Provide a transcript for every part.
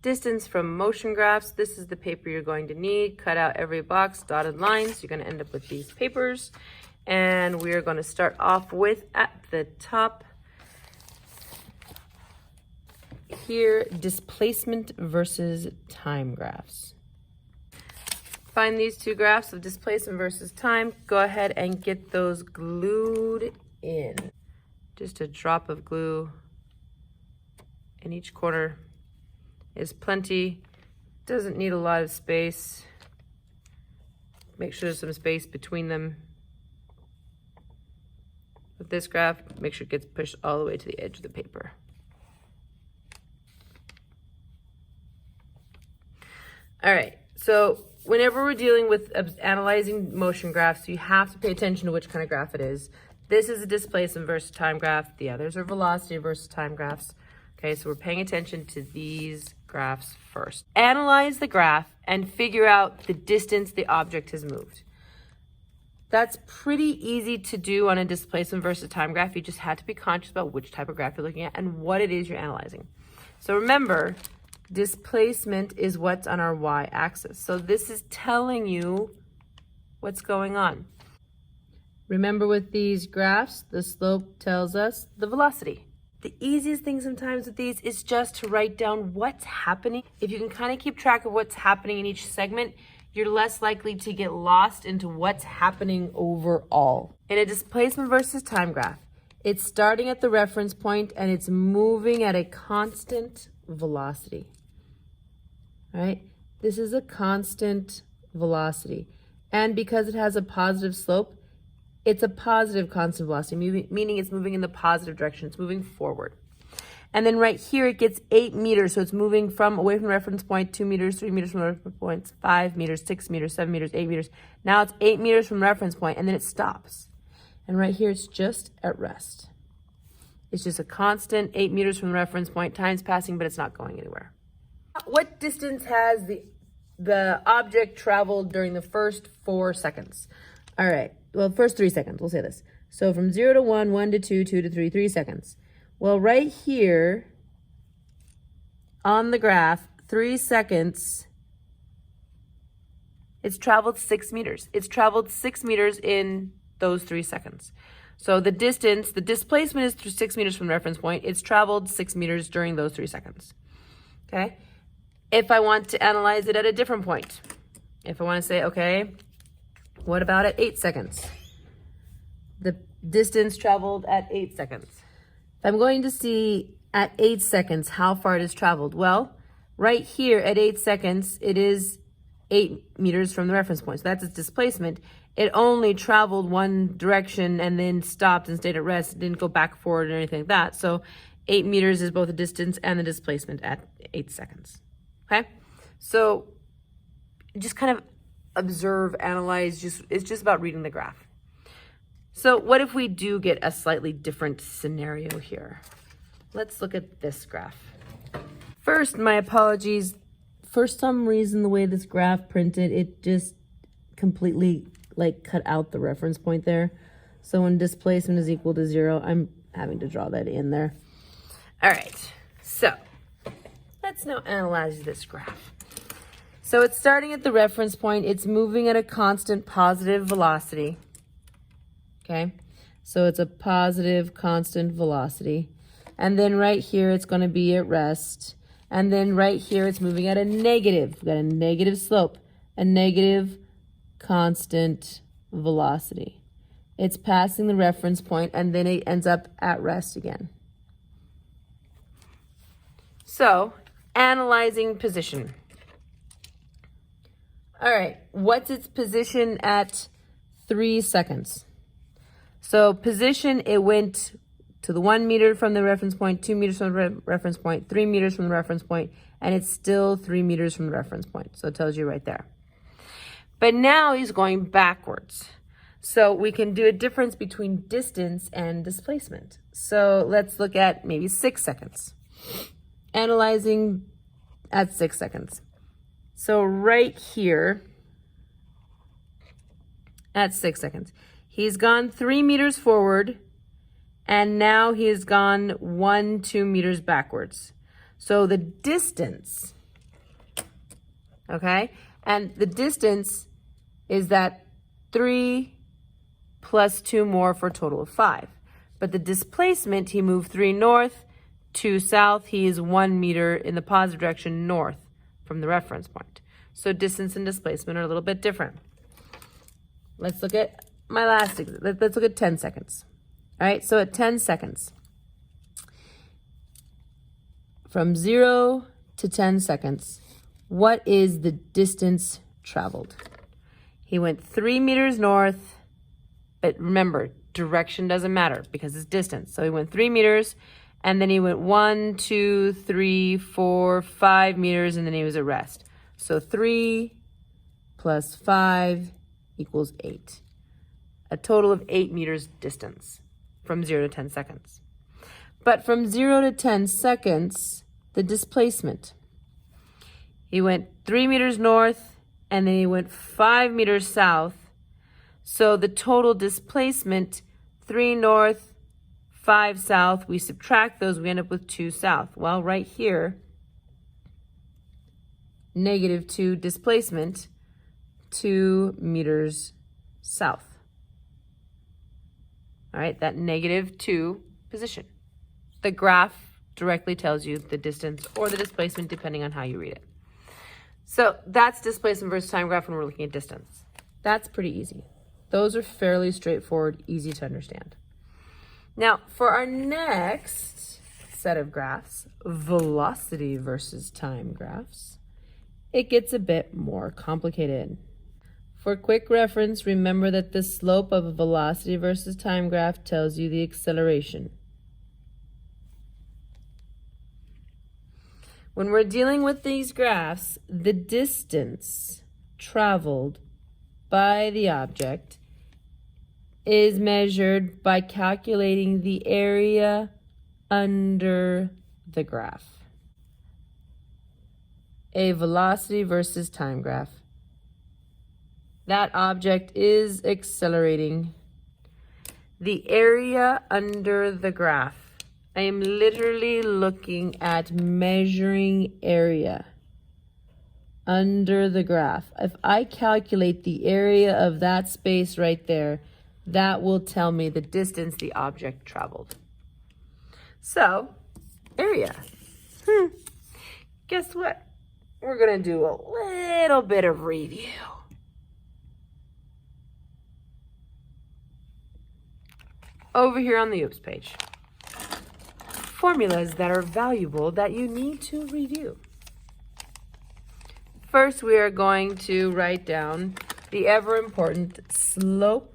Distance from motion graphs. This is the paper you're going to need. Cut out every box, dotted lines. You're going to end up with these papers. And we are going to start off with, at the top here, displacement versus time graphs. Find these two graphs of displacement versus time. Go ahead and get those glued in. Just a drop of glue in each corner is plenty. Doesn't need a lot of space. Make sure there's some space between them. With this graph, make sure it gets pushed all the way to the edge of the paper. All right, so whenever we're dealing with analyzing motion graphs, you have to pay attention to which kind of graph it is. This is a displacement versus time graph. The others are velocity versus time graphs. Okay, so we're paying attention to these graphs first. Analyze the graph and figure out the distance the object has moved. That's pretty easy to do on a displacement versus time graph. You just have to be conscious about which type of graph you're looking at and what it is you're analyzing. So remember, displacement is what's on our y-axis. So this is telling you what's going on. Remember, with these graphs, the slope tells us the velocity. The easiest thing sometimes with these is just to write down what's happening. If you can kind of keep track of what's happening in each segment, you're less likely to get lost into what's happening overall. In a displacement versus time graph, it's starting at the reference point and it's moving at a constant velocity. All right? This is a constant velocity. And because it has a positive slope, it's a positive constant velocity, meaning it's moving in the positive direction. It's moving forward. And then right here, it gets 8 meters. So it's moving from away from the reference point, 2 meters, 3 meters from the reference point, 5 meters, 6 meters, 7 meters, 8 meters. Now it's 8 meters from the reference point, and then it stops. And right here, it's just at rest. It's just a constant 8 meters from the reference point. Time's passing, but it's not going anywhere. What distance has the object traveled during the first 4 seconds? All right. Well, first 3 seconds, we'll say this. So from 0 to 1, 1 to 2, 2 to 3, 3 seconds. Well, right here on the graph, 3 seconds, it's traveled 6 meters. It's traveled 6 meters in those 3 seconds. So the distance, the displacement is through 6 meters from the reference point. It's traveled 6 meters during those 3 seconds. Okay? If I want to analyze it at a different point, if I want to say, okay, what about at 8 seconds? The distance traveled at 8 seconds. If I'm going to see at 8 seconds how far it has traveled, well, right here at 8 seconds, it is 8 meters from the reference point. So that's its displacement. It only traveled one direction and then stopped and stayed at rest. It didn't go back, forward, or anything like that. So 8 meters is both the distance and the displacement at 8 seconds. Okay? So just kind of observe, analyze, it's just about reading the graph. So what if we do get a slightly different scenario here? Let's look at this graph. First, my apologies. For some reason, the way this graph printed, it just completely cut out the reference point there. So when displacement is equal to 0, I'm having to draw that in there. All right, so let's now analyze this graph. So it's starting at the reference point. It's moving at a constant positive velocity. Okay, so it's a positive constant velocity. And then right here, it's going to be at rest. And then right here, it's moving at a negative. We've got a negative slope, a negative constant velocity. It's passing the reference point, and then it ends up at rest again. So, analyzing position. All right, what's its position at 3 seconds? So position, it went to the 1 meter from the reference point, 2 meters from the reference point, 3 meters from the reference point, and it's still 3 meters from the reference point. So it tells you right there. But now he's going backwards. So we can do a difference between distance and displacement. So let's look at maybe 6 seconds. Analyzing at 6 seconds. So right here, at 6 seconds, he's gone 3 meters forward, and now he has gone 2 meters backwards. So the distance okay? And the distance is that 3 plus 2 more for a total of 5. But the displacement, he moved 3 north, 2 south. He is 1 meter in the positive direction north from the reference point. So distance and displacement are a little bit different. Let's look at my last, let's look at 10 seconds. All right, so at 10 seconds, from 0 to 10 seconds, what is the distance traveled? He went 3 meters north, but remember, direction doesn't matter because it's distance. So he went 3 meters, and then he went 1, 2, 3, 4, 5 meters, and then he was at rest. So 3 plus 5 equals 8. A total of 8 meters distance from 0 to 10 seconds. But from 0 to 10 seconds, the displacement. He went 3 meters north, and then he went 5 meters south. So the total displacement, 3 north, 5 south, we subtract those, we end up with 2 south. Well, right here, -2 displacement, 2 meters south. All right, that -2 position. The graph directly tells you the distance or the displacement depending on how you read it. So that's displacement versus time graph when we're looking at distance. That's pretty easy. Those are fairly straightforward, easy to understand. Now, for our next set of graphs, velocity versus time graphs, it gets a bit more complicated. For quick reference, remember that the slope of a velocity versus time graph tells you the acceleration. When we're dealing with these graphs, the distance traveled by the object is measured by calculating the area under the graph. A velocity versus time graph. That object is accelerating. The area under the graph. I am literally looking at measuring area under the graph. If I calculate the area of that space right there, that will tell me the distance the object traveled. So, area. Guess what? We're going to do a little bit of review. Over here on the OOPS page. Formulas that are valuable that you need to review. First, we are going to write down the ever important slope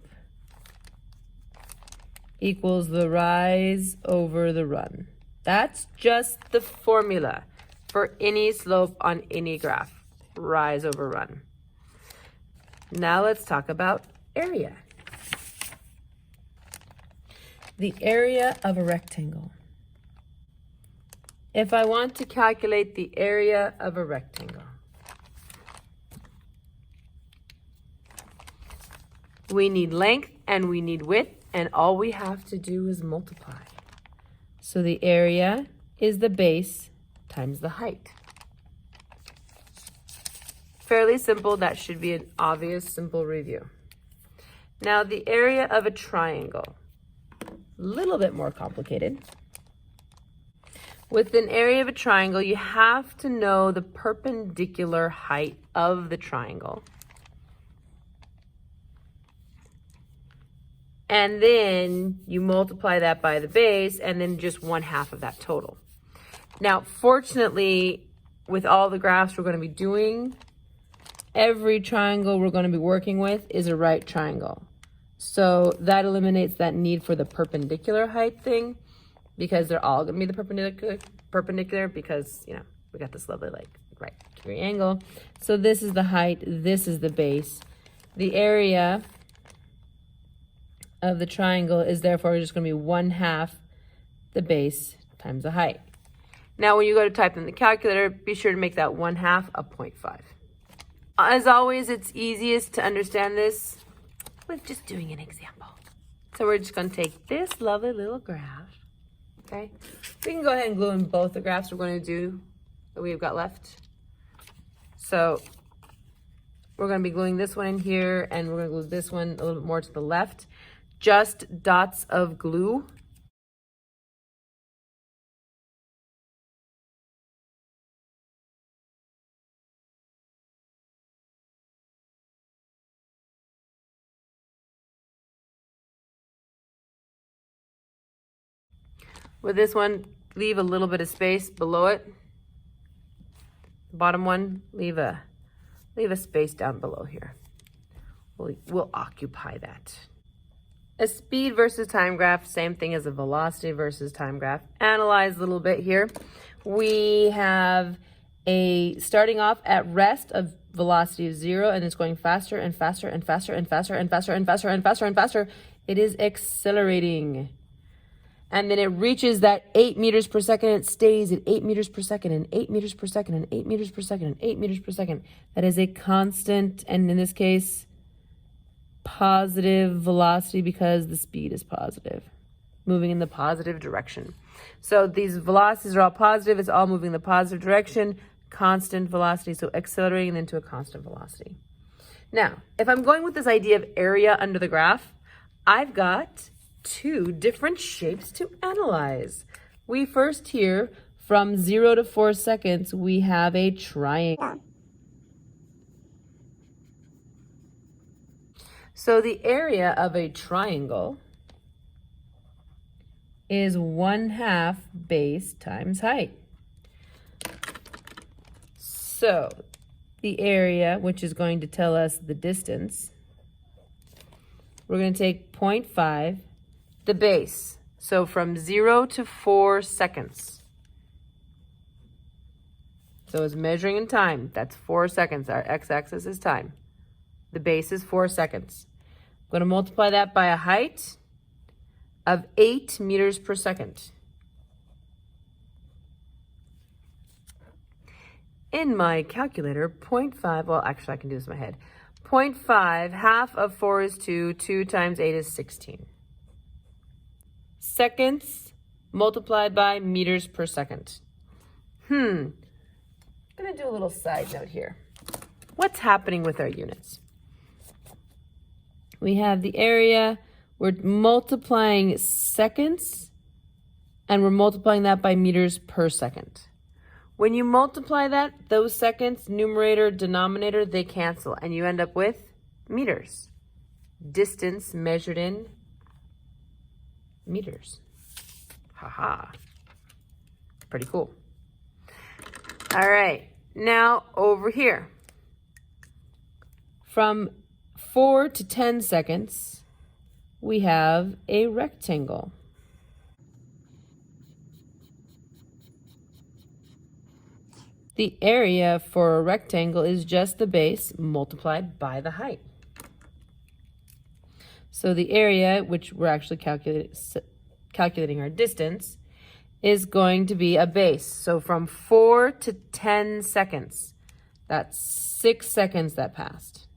equals the rise over the run. That's just the formula for any slope on any graph. Rise over run. Now let's talk about area. The area of a rectangle. If I want to calculate the area of a rectangle, we need length and we need width, and all we have to do is multiply. So the area is the base times the height. Fairly simple. That should be an obvious, simple review. Now the area of a triangle. A little bit more complicated. With an area of a triangle, you have to know the perpendicular height of the triangle. And then you multiply that by the base, and then just 1/2 of that total. Now, fortunately, with all the graphs we're going to be doing, every triangle we're going to be working with is a right triangle. So that eliminates that need for the perpendicular height thing, because they're all going to be the perpendicular because, you know, we got this lovely like right degree angle. So this is the height, this is the base. The area of the triangle is therefore just going to be 1/2 the base times the height. Now when you go to type in the calculator, be sure to make that 1/2 a 0.5. As always, it's easiest to understand this with just doing an example. So we're just going to take this lovely little graph. Okay, we can go ahead and glue in both the graphs we're going to do that we've got left. So We're going to be gluing this one in here, and we're going to glue this one a little bit more to the left. Just dots of glue. With this one, leave a little bit of space below it. The bottom one, leave a space down below here. We'll occupy that. A speed versus time graph, same thing as a velocity versus time graph. Analyze a little bit here. We have a starting off at rest of velocity of 0, and it's going faster and faster and faster and faster and faster and faster and faster and faster. It is accelerating. And then it reaches that 8 meters per second. It stays at 8 meters per second and 8 meters per second and 8 meters per second and 8 meters per second. That is a constant, and in this case, positive velocity because the speed is positive, moving in the positive direction. So these velocities are all positive. It's all moving in the positive direction, constant velocity. So accelerating into a constant velocity. Now, if I'm going with this idea of area under the graph, I've got 2 different shapes to analyze. We first here, from 0 to 4 seconds, we have a triangle. So the area of a triangle is 1/2 base times height. So the area, which is going to tell us the distance, we're going to take 0.5, the base. So from 0 to 4 seconds. So it's measuring in time. That's 4 seconds. Our x-axis is time. The base is 4 seconds. I'm going to multiply that by a height of 8 meters per second. In my calculator, 0.5, well, actually I can do this in my head. 0.5, half of 4 is 2, 2 times 8 is 16. Seconds multiplied by meters per second. I'm going to do a little side note here. What's happening with our units? We have the area, we're multiplying seconds, and we're multiplying that by meters per second. When you multiply that, those seconds, numerator, denominator, they cancel, and you end up with meters. Distance measured in meters. Haha. Pretty cool. All right, now over here. From 4 to 10 seconds, we have a rectangle. The area for a rectangle is just the base multiplied by the height. So the area, which we're actually calculating our distance, is going to be a base. So from 4 to 10 seconds, that's 6 seconds that passed.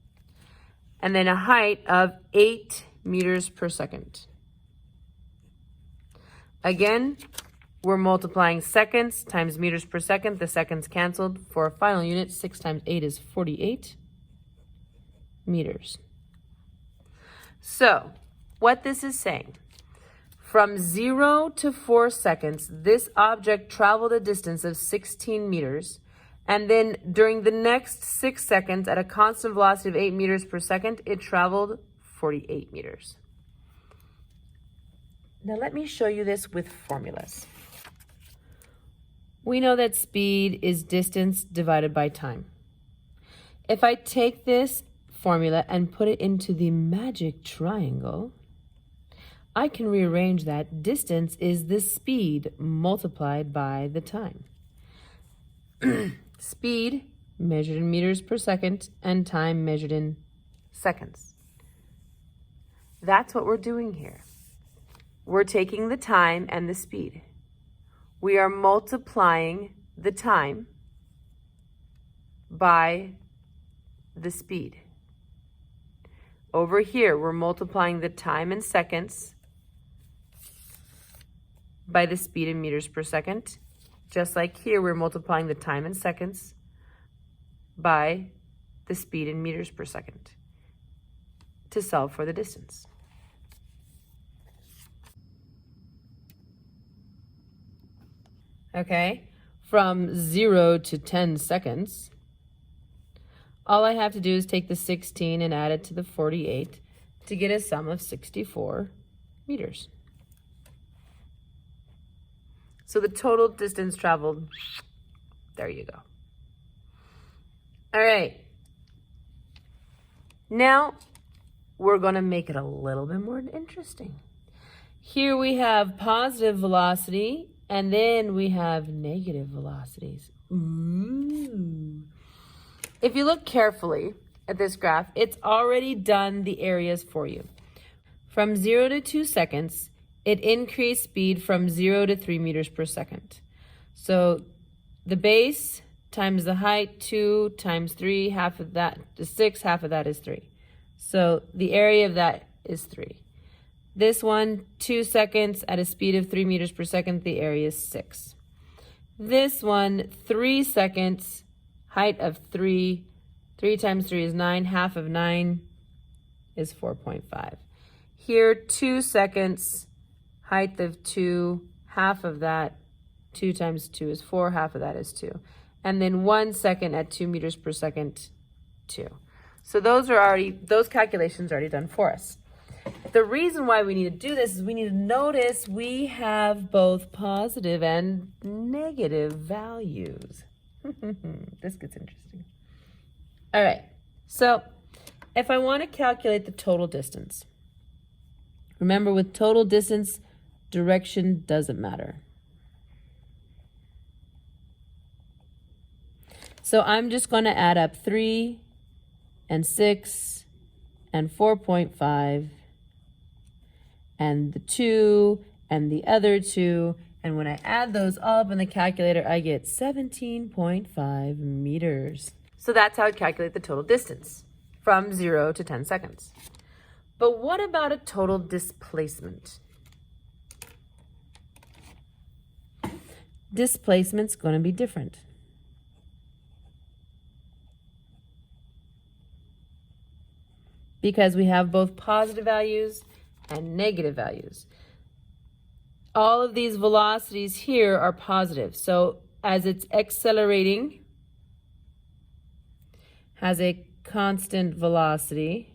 And then a height of 8 meters per second. Again, we're multiplying seconds times meters per second. The seconds canceled for a final unit. 6 times 8 is 48 meters. So what this is saying, from 0 to 4 seconds, this object traveled a distance of 16 meters. And then during the next 6 seconds, at a constant velocity of 8 meters per second, it traveled 48 meters. Now let me show you this with formulas. We know that speed is distance divided by time. If I take this formula and put it into the magic triangle, I can rearrange that. Distance is the speed multiplied by the time. Speed measured in meters per second and time measured in seconds. That's what we're doing here. We're taking the time and the speed. We are multiplying the time by the speed. Over here, we're multiplying the time in seconds by the speed in meters per second. Just like here, we're multiplying the time in seconds by the speed in meters per second to solve for the distance. Okay, from 0 to 10 seconds, all I have to do is take the 16 and add it to the 48 to get a sum of 64 meters. So the total distance traveled, there you go. All right. Now we're going to make it a little bit more interesting. Here we have positive velocity, and then we have negative velocities. Ooh. If you look carefully at this graph, it's already done the areas for you. From 0 to 2 seconds, it increased speed from 0 to 3 meters per second. So the base times the height, 2 times 3, half of that is 6, half of that is 3. So the area of that is 3. This one, 2 seconds at a speed of 3 meters per second, the area is 6. This one, 3 seconds, height of 3, 3 times 3 is 9, half of 9 is 4.5. Here, 2 seconds, height of 2, half of that, 2 times 2 is 4, half of that is 2. And then 1 second at 2 meters per second, 2. So those calculations are already done for us. The reason why we need to do this is we need to notice we have both positive and negative values. This gets interesting. All right, so if I want to calculate the total distance, remember with total distance, direction doesn't matter. So I'm just going to add up 3 and 6 and 4.5 and the 2 and the other 2. And when I add those all up in the calculator, I get 17.5 meters. So that's how I'd calculate the total distance from 0 to 10 seconds. But what about a total displacement? Displacement's going to be different. Because we have both positive values and negative values. All of these velocities here are positive. So as it's accelerating, has a constant velocity,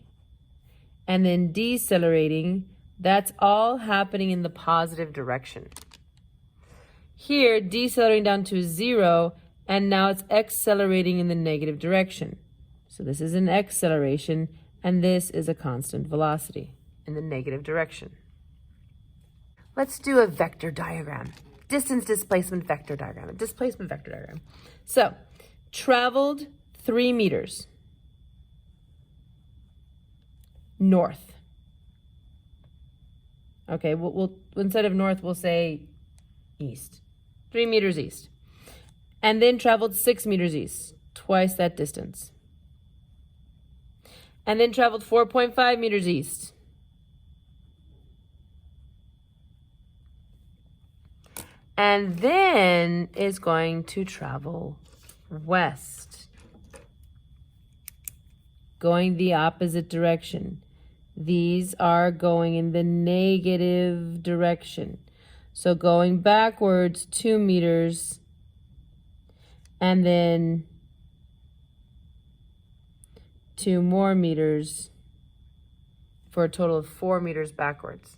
and then decelerating, that's all happening in the positive direction. Here, decelerating down to 0, and now it's accelerating in the negative direction. So this is an acceleration, and this is a constant velocity in the negative direction. Let's do a vector diagram. Distance displacement vector diagram, a displacement vector diagram. So, traveled 3 meters north. Okay, we'll instead of north, we'll say east. 3 meters east. And then traveled 6 meters east, twice that distance. And then traveled 4.5 meters east. And then is going to travel west, going the opposite direction. These are going in the negative direction. So going backwards 2 meters, and then 2 more meters for a total of 4 meters backwards.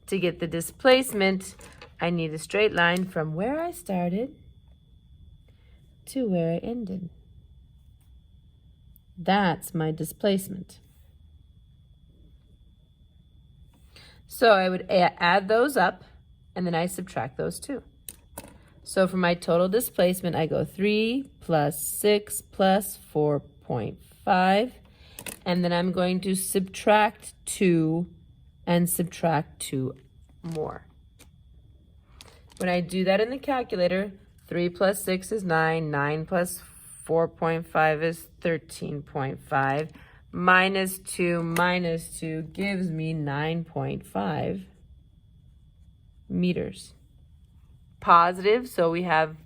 To get the displacement, I need a straight line from where I started to where I ended. That's my displacement. So I would add those up, and then I subtract those two. So for my total displacement, I go 3 plus 6 plus 4.5, and then I'm going to subtract 2 and subtract 2 more. When I do that in the calculator, 3 plus 6 is 9, 9 plus 4.5 is 13.5, minus 2 gives me 9.5 meters. Positive, so we have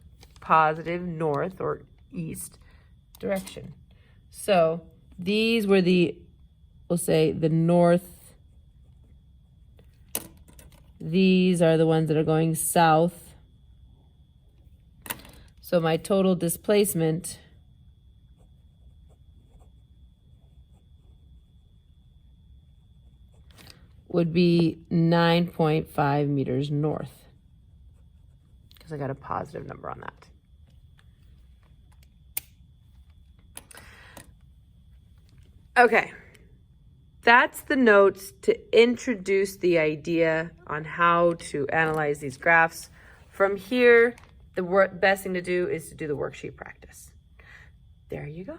positive north or east direction. So these were we'll say the north. These are the ones that are going south. So my total displacement would be 9.5 meters north, because I got a positive number on that. Okay, that's the notes to introduce the idea on how to analyze these graphs. From here, the best thing to do is to do the worksheet practice. There you go.